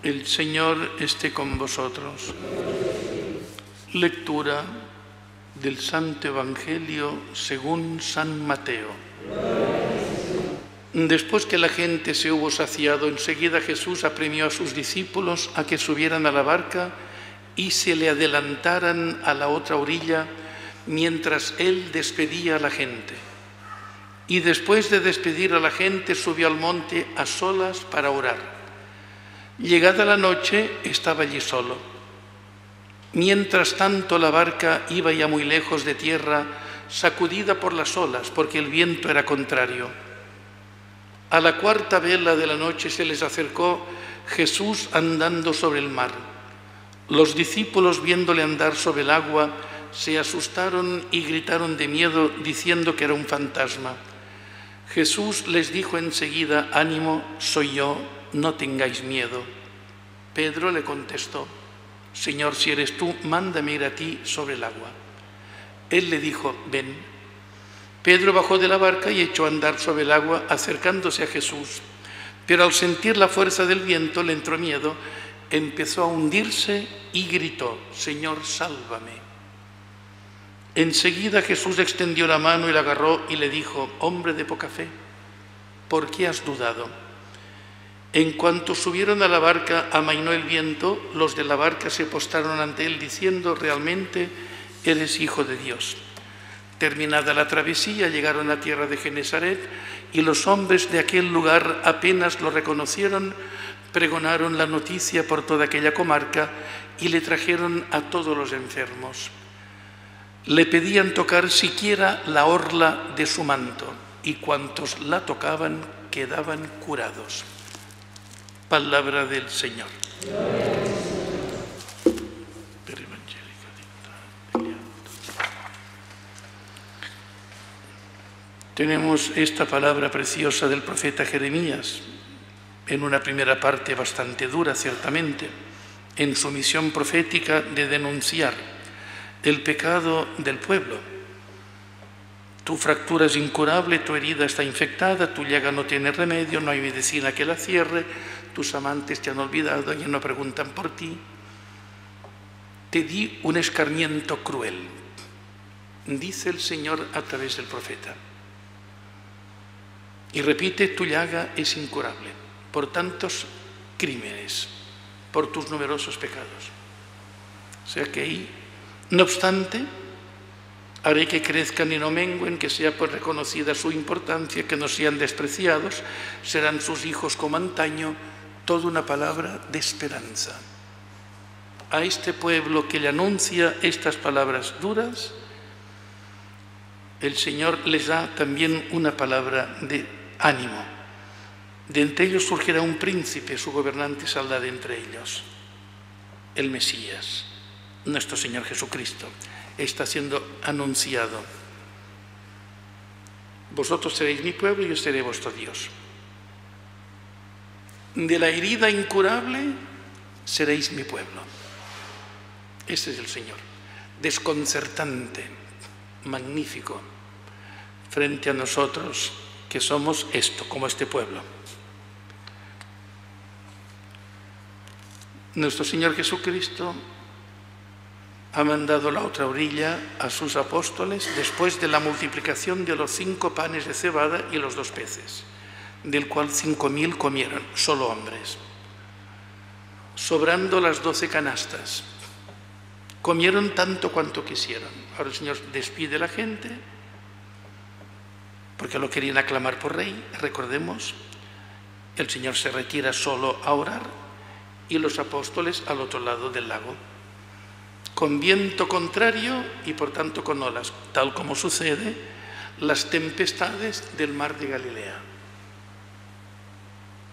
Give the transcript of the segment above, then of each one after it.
El Señor esté con vosotros. Lectura del Santo Evangelio según San Mateo. Después que la gente se hubo saciado, enseguida Jesús apremió a sus discípulos a que subieran a la barca y se le adelantaran a la otra orilla mientras él despedía a la gente. Y después de despedir a la gente, subió al monte a solas para orar. Llegada la noche, estaba allí solo. Mientras tanto, la barca iba ya muy lejos de tierra, sacudida por las olas, porque el viento era contrario. A la cuarta vela de la noche se les acercó Jesús andando sobre el mar. Los discípulos, viéndole andar sobre el agua, se asustaron y gritaron de miedo, diciendo que era un fantasma. Jesús les dijo enseguida: «Ánimo, soy yo, no tengáis miedo». Pedro le contestó: «Señor, si eres tú, mándame ir a ti sobre el agua». Él le dijo: «Ven». Pedro bajó de la barca y echó a andar sobre el agua, acercándose a Jesús. Pero al sentir la fuerza del viento le entró miedo, empezó a hundirse y gritó: «Señor, sálvame». Enseguida Jesús extendió la mano y la agarró y le dijo: «Hombre de poca fe, ¿por qué has dudado?». En cuanto subieron a la barca, amainó el viento. Los de la barca se postraron ante él diciendo: «Realmente eres Hijo de Dios». Terminada la travesía, llegaron a tierra de Genesaret y los hombres de aquel lugar apenas lo reconocieron, pregonaron la noticia por toda aquella comarca y le trajeron a todos los enfermos. Le pedían tocar siquiera la orla de su manto y cuantos la tocaban quedaban curados. Palabra del Señor. Tenemos esta palabra preciosa del profeta Jeremías, en una primera parte bastante dura, ciertamente, en su misión profética de denunciar el pecado del pueblo. Tu fractura es incurable, tu herida está infectada, tu llaga no tiene remedio, no hay medicina que la cierre, tus amantes te han olvidado y no preguntan por ti. Te di un escarmiento cruel, dice el Señor a través del profeta. Y repite: tu llaga es incurable por tantos crímenes, por tus numerosos pecados. O sea que ahí, no obstante, haré que crezcan y no mengüen, que sea pues reconocida su importancia, que no sean despreciados, serán sus hijos como antaño. Toda una palabra de esperanza. A este pueblo que le anuncia estas palabras duras, el Señor les da también una palabra de ánimo. De entre ellos surgirá un príncipe, su gobernante saldrá de entre ellos. El Mesías, nuestro Señor Jesucristo, está siendo anunciado. Vosotros seréis mi pueblo y yo seré vuestro Dios. De la herida incurable seréis mi pueblo. Ese es el Señor. Desconcertante, magnífico, frente a nosotros que somos esto, como este pueblo. Nuestro Señor Jesucristo ha mandado a la otra orilla a sus apóstoles después de la multiplicación de los 5 panes de cebada y los 2 peces, del cual 5.000 comieron, solo hombres, sobrando las 12 canastas. Comieron tanto cuanto quisieron. Ahora el Señor despide a la gente, porque lo querían aclamar por rey. Recordemos, el Señor se retira solo a orar y los apóstoles al otro lado del lago, con viento contrario y por tanto con olas, tal como sucede las tempestades del mar de Galilea.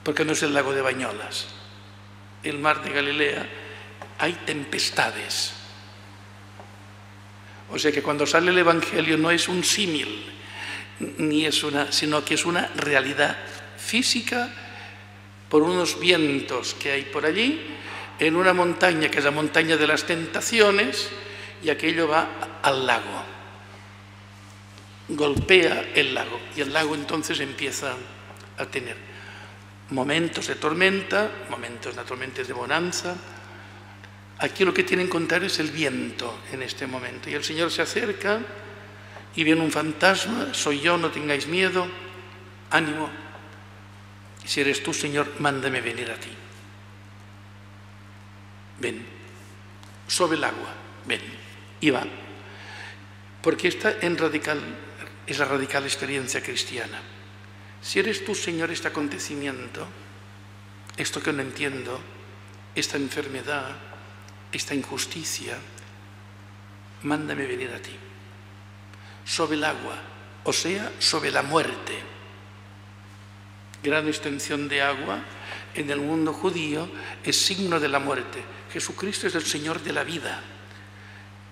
Porque no es el lago de Bañolas. El mar de Galilea hay tempestades. O sea que cuando sale el Evangelio no es un símil, sino que es una realidad física por unos vientos que hay por allí, en una montaña que es la montaña de las tentaciones, y aquello va al lago. Golpea el lago y el lago entonces empieza a tener. momentos de tormenta, momentos naturalmente de bonanza. Aquí lo que tienen que contar es el viento en este momento. Y el Señor se acerca y viene un fantasma: soy yo, no tengáis miedo, ánimo. Si eres tú, Señor, mándame venir a ti. Ven, sobre el agua, ven. Y va. Porque esta es la radical experiencia cristiana. Si eres tú, Señor, este acontecimiento, esto que no entiendo, esta enfermedad, esta injusticia, mándame venir a ti. Sobre el agua, o sea, sobre la muerte. Gran extensión de agua en el mundo judío es signo de la muerte. Jesucristo es el Señor de la vida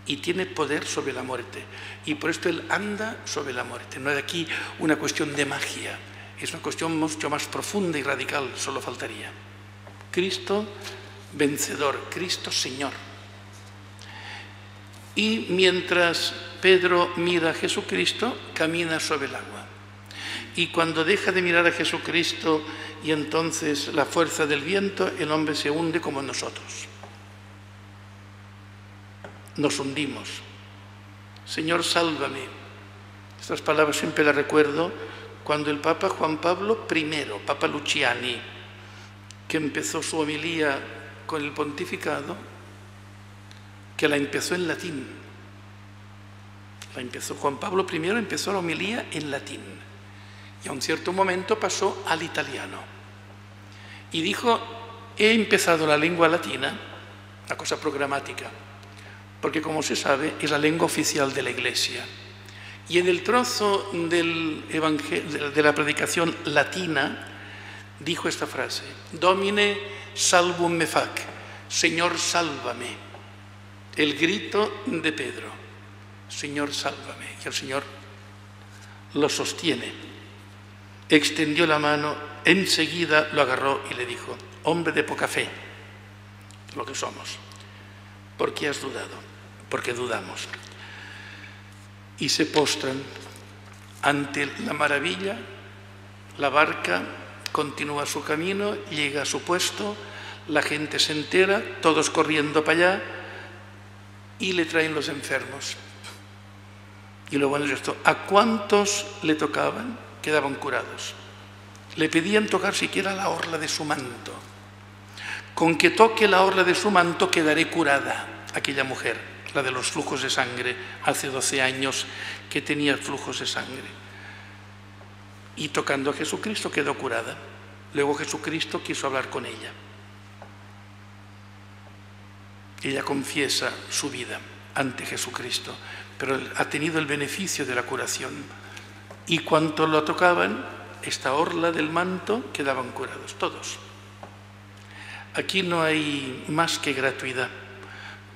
y tiene poder sobre la muerte. Y por esto Él anda sobre la muerte. No es aquí una cuestión de magia, es una cuestión mucho más profunda y radical, solo faltaría. Cristo vencedor, Cristo Señor. Y mientras Pedro mira a Jesucristo, camina sobre el agua. Y cuando deja de mirar a Jesucristo y entonces la fuerza del viento, el hombre se hunde como nosotros. Nos hundimos. Señor, sálvame. Estas palabras siempre las recuerdo cuando el Papa Juan Pablo I, Papa Luciani, que empezó su homilía con el pontificado, que la empezó en latín. Juan Pablo I empezó la homilía en latín y a un cierto momento pasó al italiano y dijo: he empezado la lengua latina, una cosa programática, porque como se sabe es la lengua oficial de la Iglesia. Y en el trozo de la predicación latina dijo esta frase: Domine salvum me fac, Señor, sálvame. El grito de Pedro: Señor, sálvame. Y el Señor lo sostiene. Extendió la mano, enseguida lo agarró y le dijo: hombre de poca fe, lo que somos, ¿por qué has dudado? Porque dudamos. Y se postran ante la maravilla. La barca continúa su camino, llega a su puesto, la gente se entera, todos corriendo para allá, y le traen los enfermos. Y lo bueno es esto: a cuantos le tocaban, quedaban curados. Le pedían tocar siquiera la orla de su manto. Con que toque la orla de su manto quedaré curada. Aquella mujer, la de los flujos de sangre, hace 12 años que tenía flujos de sangre. Y tocando a Jesucristo quedó curada. Luego Jesucristo quiso hablar con ella. Ella confiesa su vida ante Jesucristo, pero ha tenido el beneficio de la curación. Y cuanto lo tocaban, esta orla del manto, quedaban curados, todos. Aquí no hay más que gratuidad,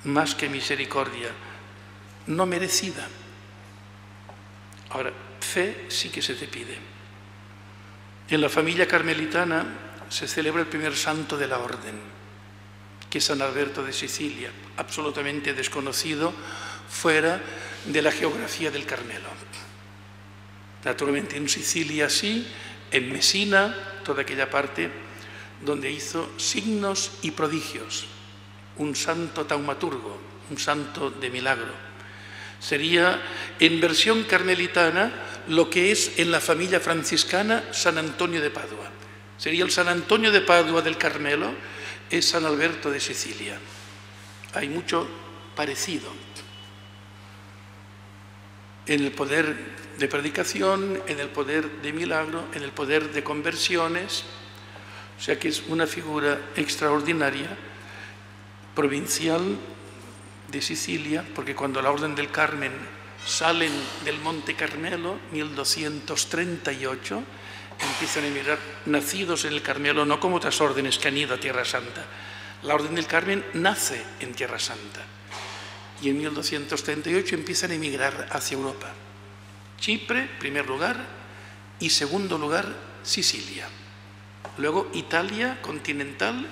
más que misericordia, no merecida. Ahora, fe sí que se te pide. En la familia carmelitana se celebra el primer santo de la orden, que es San Alberto de Sicilia, absolutamente desconocido fuera de la geografía del Carmelo. Naturalmente en Sicilia sí, en Mesina, toda aquella parte donde hizo signos y prodigios, un santo taumaturgo, un santo de milagro. Sería en versión carmelitana lo que es en la familia franciscana San Antonio de Padua. Sería el San Antonio de Padua del Carmelo, es San Alberto de Sicilia. Hay mucho parecido en el poder de predicación, en el poder de milagro, en el poder de conversiones. O sea que es una figura extraordinaria, provincial de Sicilia, porque cuando la Orden del Carmen salen del Monte Carmelo, 1238, empiezan a emigrar nacidos en el Carmelo, no como otras órdenes que han ido a Tierra Santa. La Orden del Carmen nace en Tierra Santa y en 1238 empiezan a emigrar hacia Europa. Chipre, primer lugar, y segundo lugar, Sicilia. Luego Italia continental,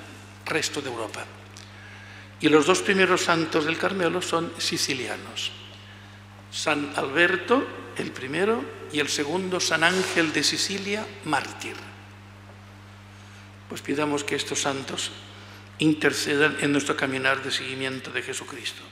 resto de Europa. Y los dos primeros santos del Carmelo son sicilianos. San Alberto, el primero, y el segundo, San Ángel de Sicilia, mártir. pues pidamos que estos santos intercedan en nuestro caminar de seguimiento de Jesucristo.